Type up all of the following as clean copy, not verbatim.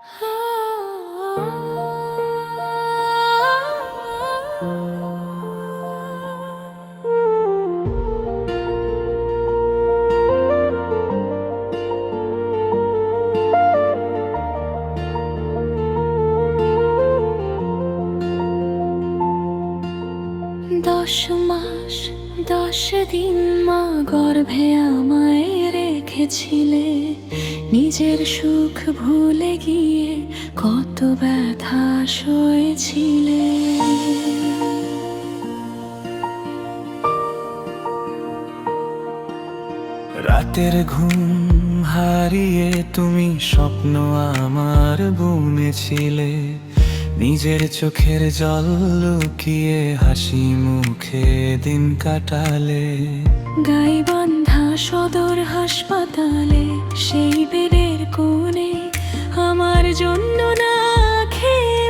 10 মাস 10 দিন মা গর্ভে আমায় রেখেছিলে, নিজের সুখ ভুলে গিয়ে কত ব্যথা সয়েছিলে। রাতের ঘুম হারিয়ে তুমি স্বপ্ন আমার বুনেছিলে, নিজের চোখের জল লুকিয়ে হাসি মুখে দিন কাটালে। গাইবান্ধা সদর হাসপাতালে সেই বেডের কোণে আমার জন্য না খেয়ে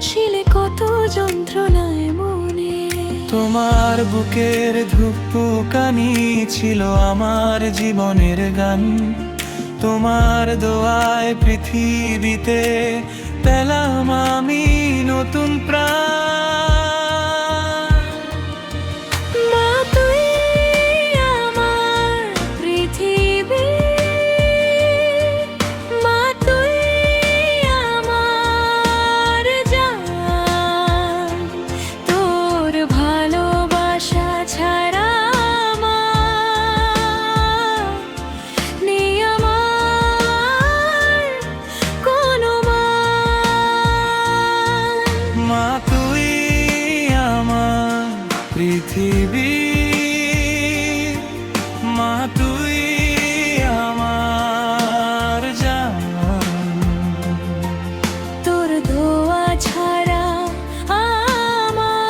ছিলে কত যন্ত্রণায় মনে। তোমার বুকের ধুকপুকানি ছিল আমার জীবনের গান, তোমার দোয়ায় পৃথিবীতে পেলাম আমি নতুন প্রাণ। মা তুই আমার পৃথিবী, মা তুই আমার জান, তোর ভালোবাসা ছাড়া আমার নেই আমার কোনো মান। মা তুই আমার পৃথিবী, মা তুই আমার জান, তোর দোয়া ছাড়া আমার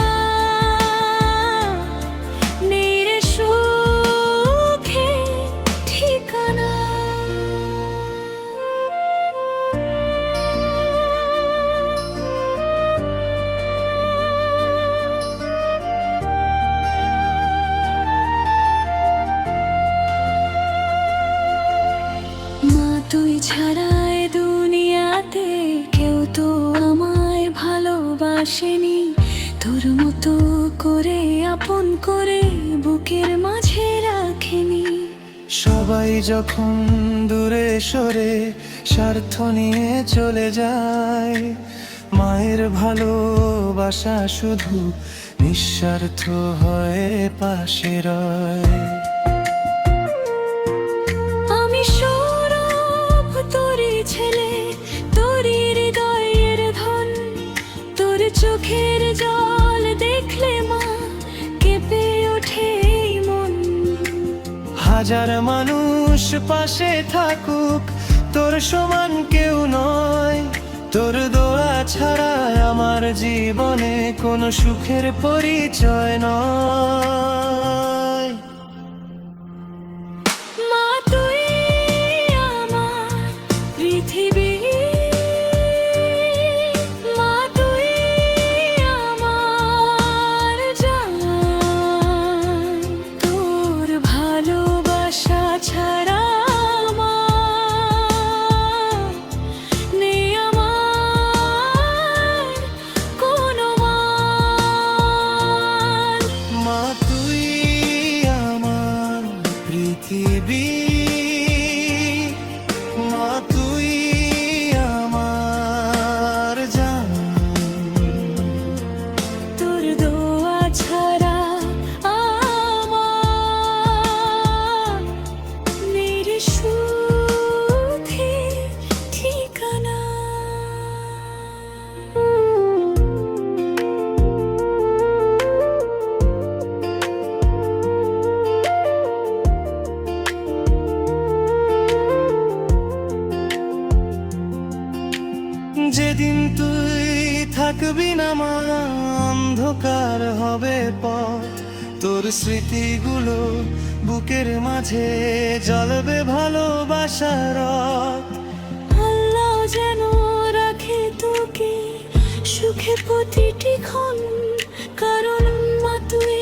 নেই রে সুখে ঠিকানা। মা তুই ছাড়া এ দুনিয়াতে কেউ তো আমায় ভালোবাসেনি, তোর মতো করে আপন করে বুকের মাঝে রাখেনি। সবাই যখন দূরে সরে স্বার্থ নিয়ে চলে যায়, মায়ের ভালোবাসা শুধু নিঃস্বার্থ হয়ে পাশে রয়। আমি সৌরভ তোরই ছেলে, তোরই হৃদয়ের ধন, তোর চোখের জল দেখলে মা কেঁপে ওঠে এই মন। হাজার মানুষ পাশে থাকুক তোর সমান কেউ নয়, তোর দোয়া ছাড়া আমার জীবনে কোনো সুখের পরিচয় নয়। মা তুই আমার পৃথিবী, মা তুই আমার জান, তোর ভালোবাসা ছাড়া আমার নেই আমার কোনো মান। মা তুই আমার পৃথিবী, মা তুই আমার জান, তোর দোয়া ছাড়া আমার নেই রে সুখে ঠিকানা। যেদিন তুই থাকবি না মা অন্ধকার হবে পথ, তোর স্মৃতিগুলো বুকের মাঝে জ্বলবে ভালোবাসার রথ। আল্লাহ যেন রাখে তোকে সুখে প্রতিটি ক্ষণ, কারণ মা তুই